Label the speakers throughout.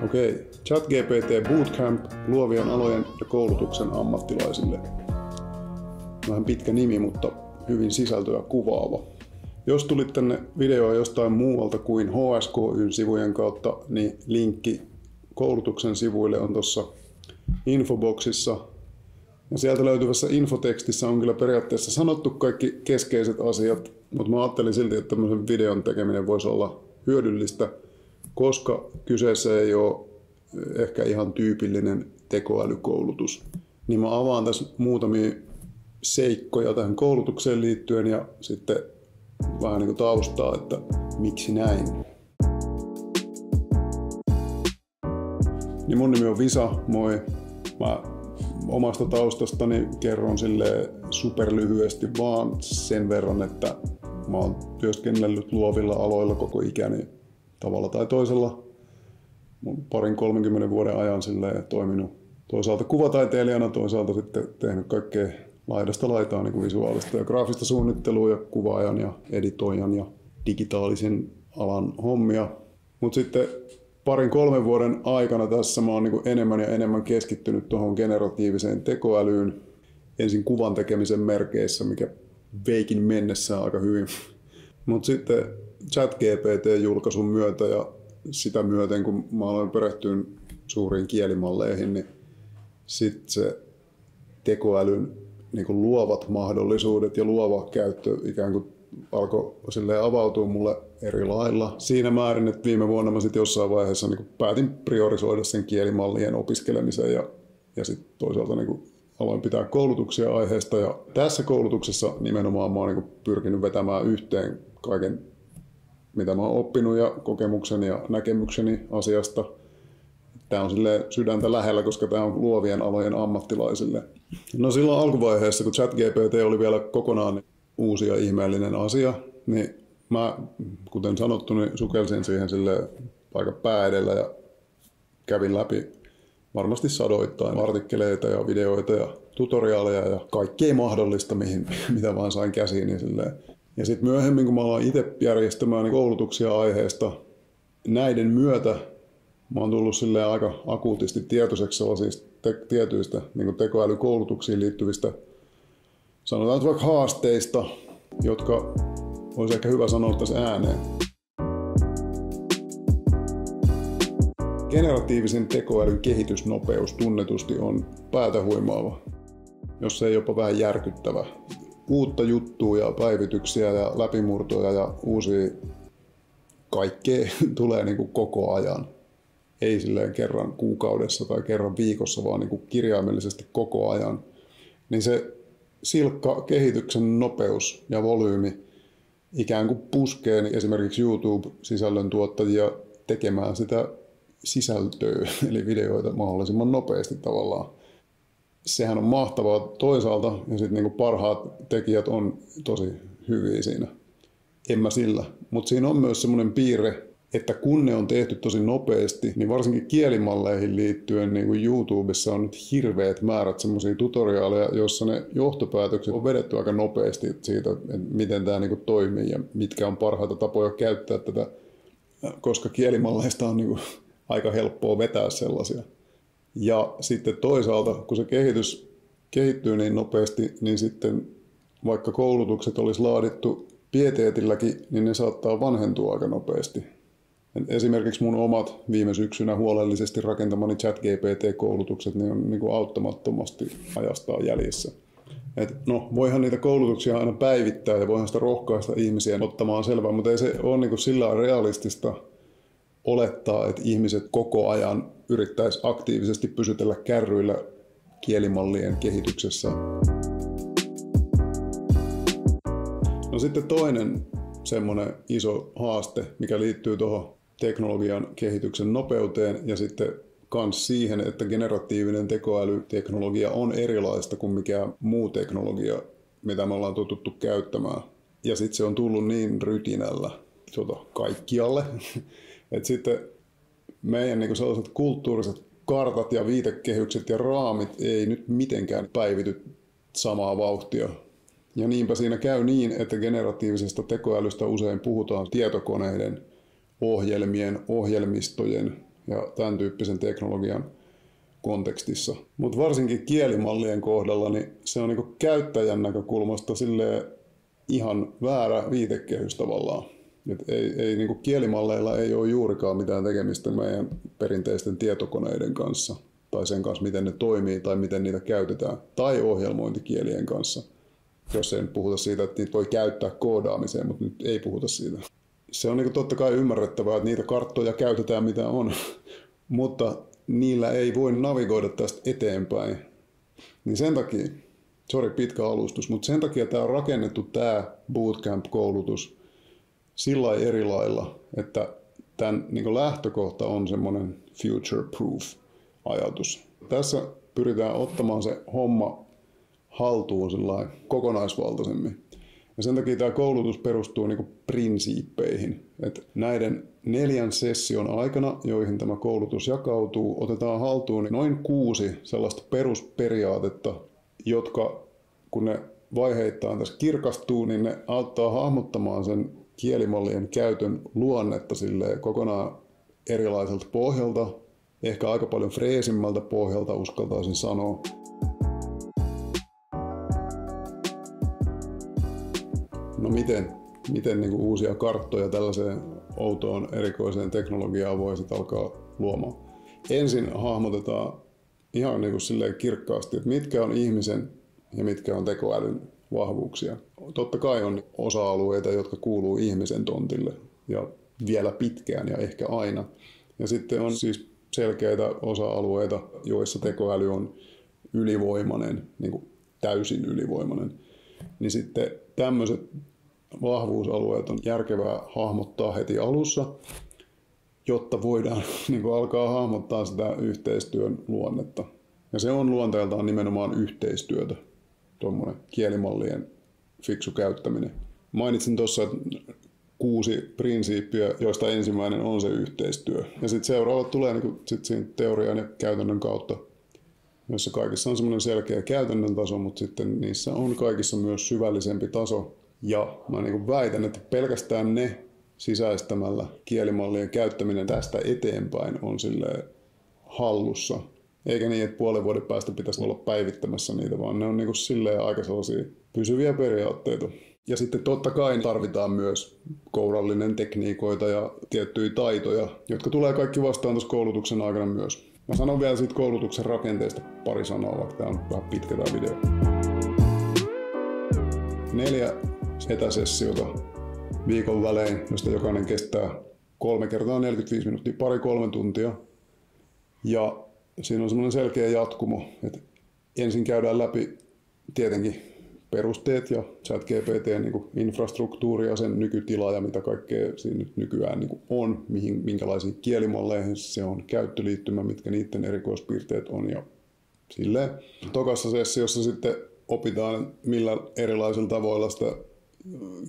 Speaker 1: Okei, ChatGPT Bootcamp luovien alojen ja koulutuksen ammattilaisille. Vähän pitkä nimi, mutta hyvin sisältöä kuvaava. Jos tulit tänne videoon jostain muualta kuin HSKY-sivujen kautta, niin linkki koulutuksen sivuille on tuossa infoboksissa. Ja sieltä löytyvässä infotekstissä on kyllä periaatteessa sanottu kaikki keskeiset asiat, mutta mä ajattelin silti, että tämmöisen videon tekeminen voisi olla hyödyllistä, koska kyseessä ei ole ehkä ihan tyypillinen tekoälykoulutus. Niin mä avaan tässä muutamia seikkoja tähän koulutukseen liittyen ja sitten vähän niin kuin taustaa, että miksi näin. Niin mun nimi on Visa, moi. Mä omasta taustastani kerron silleen superlyhyesti vaan sen verran, että mä oon työskennellyt luovilla aloilla koko ikäni tavalla tai toisella. Mun 30 vuoden ajan silleen toiminut toisaalta kuvataiteilijana, toisaalta sitten tehnyt kaikkea laidasta laitaan niin kuin visuaalista ja graafista suunnittelua ja kuvaajan ja editoijan ja digitaalisen alan hommia. Mutta sitten 2-3 vuoden aikana tässä mä oon niin kuin enemmän ja enemmän keskittynyt tuohon generatiiviseen tekoälyyn. Ensin kuvan tekemisen merkeissä, mikä veikin mennessään aika hyvin. Mutta sitten ChatGPT-julkaisun myötä ja sitä myöten, kun mä aloin perehtyä suuriin kielimalleihin, niin sitten se tekoälyn niin kuin luovat mahdollisuudet ja luova käyttö ikään kuin alkoi avautua mulle eri lailla. Siinä määrin, että viime vuonna mä sitten jossain vaiheessa niin kuin päätin priorisoida sen kielimallien opiskelemisen ja sitten toisaalta niin kuin aloin pitää koulutuksia aiheesta. Ja tässä koulutuksessa nimenomaan mä oon niin kuin pyrkinyt vetämään yhteen kaiken, mitä mä oon oppinut ja kokemukseni ja näkemykseni asiasta. Tämä on sydäntä lähellä, koska tämä on luovien alojen ammattilaisille. No silloin alkuvaiheessa, kun ChatGPT oli vielä kokonaan uusi ja ihmeellinen asia, niin mä, kuten sanottu, niin sukelsin siihen aika pää edellä ja kävin läpi varmasti sadoittain artikkeleita ja videoita ja tutoriaaleja ja kaikkea mahdollista, mitä vaan sain käsiin. Niin ja sitten myöhemmin, kun mä aloin itse järjestämään koulutuksia aiheesta, näiden myötä mä oon tullut aika akuutisti tietoiseksi sellaisista tietyistä niin tekoälykoulutuksiin liittyvistä, sanotaan vaikka haasteista, jotka olisi ehkä hyvä sanoa tässä ääneen. Generatiivisen tekoälyn kehitysnopeus tunnetusti on päätä huimaava, jos ei jopa vähän järkyttävä. Uutta juttua ja päivityksiä ja läpimurtoja ja uusia kaikkea tulee niin kuin koko ajan. Ei silleen kerran kuukaudessa tai kerran viikossa, vaan niin kuin kirjaimellisesti koko ajan. Niin se silkka kehityksen nopeus ja volyymi ikään kuin puskee niin esimerkiksi YouTube-sisällön tuottajia tekemään sitä sisältöä, eli videoita mahdollisimman nopeasti tavallaan. Sehän on mahtavaa toisaalta, ja sitten niin kuin parhaat tekijät on tosi hyviä siinä. En mä sillä. Mutta siinä on myös semmoinen piirre, että kun ne on tehty tosi nopeasti, niin varsinkin kielimalleihin liittyen niin kuin YouTubessa on nyt hirveät määrät semmoisia tutoriaaleja, joissa ne johtopäätökset on vedetty aika nopeasti siitä, että miten tämä niin kuin toimii ja mitkä on parhaita tapoja käyttää tätä, koska kielimalleista on niin kuin aika helppoa vetää sellaisia. Ja sitten toisaalta, kun se kehitys kehittyy niin nopeasti, niin sitten vaikka koulutukset olisi laadittu pieteetilläkin, niin ne saattaa vanhentua aika nopeasti. Esimerkiksi mun omat viime syksynä huolellisesti rakentamani ChatGPT-koulutukset niin on niin kuin auttamattomasti ajastaan jäljessä. Voihan niitä koulutuksia aina päivittää ja voihan sitä rohkaista ihmisiä ottamaan selvää, mutta ei se ole niin kuin sillä realistista olettaa, että ihmiset koko ajan yrittäisi aktiivisesti pysytellä kärryillä kielimallien kehityksessä. No sitten toinen semmoinen iso haaste, mikä liittyy tuohon teknologian kehityksen nopeuteen ja sitten myös siihen, että generatiivinen tekoälyteknologia on erilaista kuin mikään muu teknologia, mitä me ollaan totuttu käyttämään. Ja sitten se on tullut niin rytinällä kaikkialle, että sitten meidän niin sellaiset kulttuuriset kartat ja viitekehykset ja raamit ei nyt mitenkään päivity samaa vauhtia. Ja niinpä siinä käy niin, että generatiivisesta tekoälystä usein puhutaan tietokoneiden, ohjelmien, ohjelmistojen ja tämän tyyppisen teknologian kontekstissa. Mutta varsinkin kielimallien kohdalla niin se on niinku käyttäjän näkökulmasta ihan väärä viitekehys tavallaan. Ei niinku kielimalleilla ei ole juurikaan mitään tekemistä meidän perinteisten tietokoneiden kanssa tai sen kanssa, miten ne toimii tai miten niitä käytetään, tai ohjelmointikielien kanssa. Jos ei nyt puhuta siitä, että niitä voi käyttää koodaamiseen, mutta nyt ei puhuta siitä. Se on niinku totta kai ymmärrettävää, että niitä karttoja käytetään mitä on, mutta niillä ei voi navigoida tästä eteenpäin. Niin sen takia, pitkä alustus, mutta sen takia tämä on rakennettu tämä bootcamp-koulutus sillä eri lailla, että tämän niin lähtökohta on semmoinen future-proof ajatus. Tässä pyritään ottamaan se homma haltuun kokonaisvaltaisemmin. Ja sen takia tämä koulutus perustuu niin prinsiippeihin. Että näiden 4 session aikana, joihin tämä koulutus jakautuu, otetaan haltuun noin 6 sellaista perusperiaatetta, jotka kun ne vaiheittain tässä kirkastuu, niin ne auttaa hahmottamaan sen kielimallien käytön luonnetta kokonaan erilaiselta pohjalta, ehkä aika paljon freesimmältä pohjalta uskaltaisin sanoa. No miten niin kuin uusia karttoja tällaiseen outoon erikoiseen teknologiaan voi sitten alkaa luomaan? Ensin hahmotetaan ihan niin kuin kirkkaasti, että mitkä on ihmisen ja mitkä on tekoälyn vahvuuksia. Totta kai on osa-alueita, jotka kuuluu ihmisen tontille ja vielä pitkään ja ehkä aina. Ja sitten on siis selkeitä osa-alueita, joissa tekoäly on ylivoimainen, niin kuin täysin ylivoimainen. Niin sitten tämmöiset vahvuusalueet on järkevää hahmottaa heti alussa, jotta voidaan niin kuin alkaa hahmottaa sitä yhteistyön luonnetta. Ja se on luonteeltaan nimenomaan yhteistyötä, tuommoinen kielimallien fiksu käyttäminen. Mainitsin tuossa 6 prinsiippiä, joista ensimmäinen on se yhteistyö. Ja sitten seuraavat tulee niin sit siinä teorian ja käytännön kautta, jossa kaikissa on semmoinen selkeä käytännön taso, mutta sitten niissä on kaikissa myös syvällisempi taso. Ja mä niin kuin väitän, että pelkästään ne sisäistämällä kielimallien käyttäminen tästä eteenpäin on hallussa. Eikä niin, että puolen vuoden päästä pitäisi olla päivittämässä niitä, vaan ne on niin kuin aika sellaisia pysyviä periaatteita. Ja sitten totta kai tarvitaan myös kourallinen tekniikoita ja tiettyjä taitoja, jotka tulee kaikki vastaan tuossa koulutuksen aikana myös. Mä sanon vielä siitä koulutuksen rakenteesta pari sanaa, vaikka tää on vähän pitkä tää video. 4 etäsessiota viikon välein, josta jokainen kestää 3 kertaa 45 minuuttia, 2-3 tuntia. Ja siinä on semmoinen selkeä jatkumo, että ensin käydään läpi tietenkin perusteet ja ChatGPT:n niin infrastruktuuri ja sen nykytila ja mitä kaikkea siinä nyt nykyään niin on, minkälaisiin kielimalleihin se on käyttöliittymä, mitkä niiden erikoispiirteet on ja silleen. Tokassa sessiossa sitten opitaan, millä erilaisilla tavoilla sitä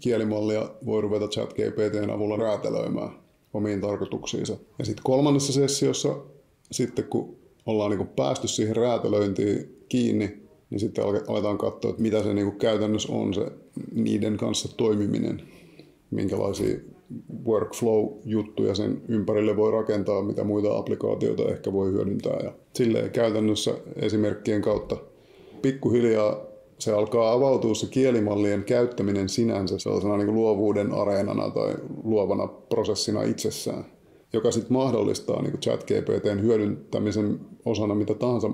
Speaker 1: kielimallia voi ruveta ChatGPT:n avulla räätälöimään omiin tarkoituksiinsa. Ja sitten 3. sessiossa, sitten kun ollaan niin kuin päästy siihen räätälöintiin kiinni, niin sitten aletaan katsoa, että mitä se niin kuin käytännössä on se niiden kanssa toimiminen, minkälaisia workflow-juttuja sen ympärille voi rakentaa, mitä muita applikaatioita ehkä voi hyödyntää. Ja silleen käytännössä esimerkkien kautta pikkuhiljaa se alkaa avautua se kielimallien käyttäminen sinänsä sellaisena niin kuin luovuuden areenana tai luovana prosessina itsessään, joka sitten mahdollistaa niin kuin ChatGPT:n hyödyntämisen osana mitä tahansa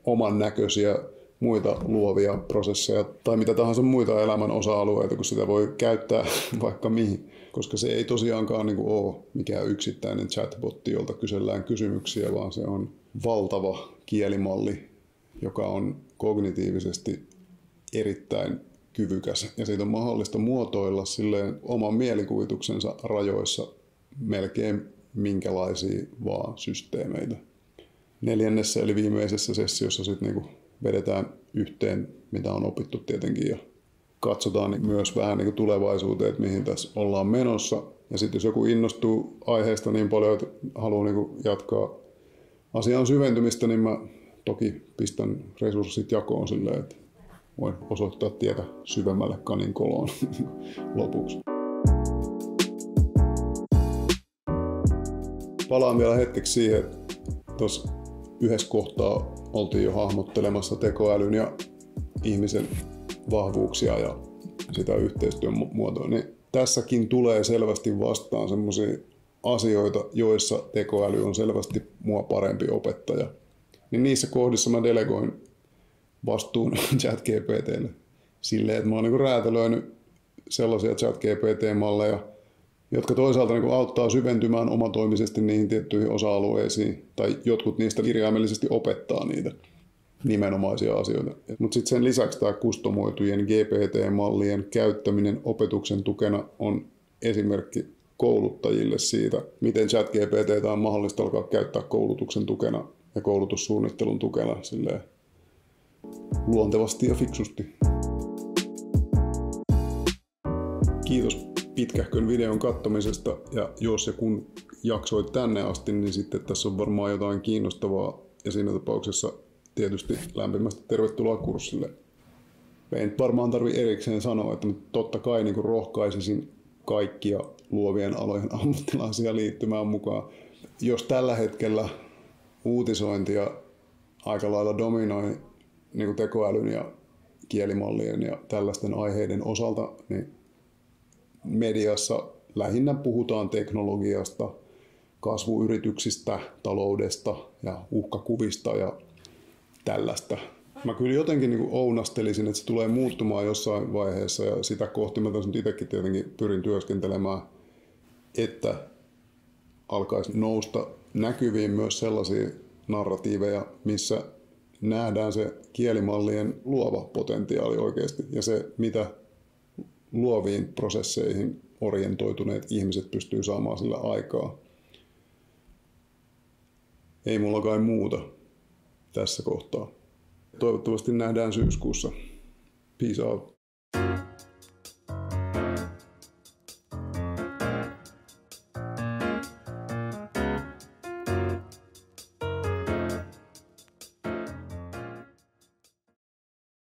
Speaker 1: oman näköisiä muita luovia prosesseja tai mitä tahansa muita elämän osa-alueita, kun sitä voi käyttää vaikka mihin. Koska se ei tosiaankaan niin kuin ole mikään yksittäinen chatbotti, jolta kysellään kysymyksiä, vaan se on valtava kielimalli, joka on kognitiivisesti erittäin kyvykäs. Ja siitä on mahdollista muotoilla silleen oman mielikuvituksensa rajoissa melkein minkälaisia vaan systeemeitä. 4. eli viimeisessä sessiossa sitten niinku vedetään yhteen, mitä on opittu tietenkin, ja katsotaan myös vähän niinku tulevaisuuteen, että mihin tässä ollaan menossa. Ja sitten jos joku innostuu aiheesta niin paljon, että haluaa niinku jatkaa asian syventymistä, niin mä toki pistän resurssit jakoon silleen, että voin osoittaa tietä syvemmälle kaninkoloon lopuksi. Palaan vielä hetkeksi siihen, että tuossa yhdessä kohtaa oltiin jo hahmottelemassa tekoälyn ja ihmisen vahvuuksia ja sitä yhteistyön muotoa. Niin tässäkin tulee selvästi vastaan sellaisia asioita, joissa tekoäly on selvästi mua parempi opettaja. Niin niissä kohdissa mä delegoin vastuun ChatGPT:lle silleen, että mä oon niin räätälöinyt sellaisia ChatGPT-malleja, jotka toisaalta niin auttaa syventymään omatoimisesti niihin tiettyihin osa-alueisiin, tai jotkut niistä kirjaimellisesti opettaa niitä nimenomaisia asioita. Mutta sitten sen lisäksi tämä kustomoitujen GPT-mallien käyttäminen opetuksen tukena on esimerkki kouluttajille siitä, miten ChatGPT on mahdollista alkaa käyttää koulutuksen tukena ja koulutussuunnittelun tukena silleen luontevasti ja fiksusti. Kiitos pitkähkön videon katsomisesta, ja jos ja kun jaksoit tänne asti, niin sitten tässä on varmaan jotain kiinnostavaa, ja siinä tapauksessa tietysti lämpimästi tervetuloa kurssille. Ei nyt varmaan tarvitse erikseen sanoa, että totta kai niin rohkaisisin kaikkia luovien alojen ammattilaisia liittymään mukaan. Jos tällä hetkellä uutisointia aika lailla dominoi niin tekoälyn ja kielimallien ja tällaisten aiheiden osalta, niin mediassa lähinnä puhutaan teknologiasta, kasvuyrityksistä, taloudesta ja uhkakuvista ja tällaista. Mä kyllä jotenkin niin ounastelisin, että se tulee muuttumaan jossain vaiheessa, ja sitä kohti mä tässä nyt itsekin tietenkin pyrin työskentelemään, että alkaisi nousta näkyviin myös sellaisia narratiiveja, missä nähdään se kielimallien luova potentiaali oikeasti ja se, mitä luoviin prosesseihin orientoituneet ihmiset pystyy saamaan sillä aikaa. Ei mulla kai muuta tässä kohtaa. Toivottavasti nähdään syyskuussa. Peace out.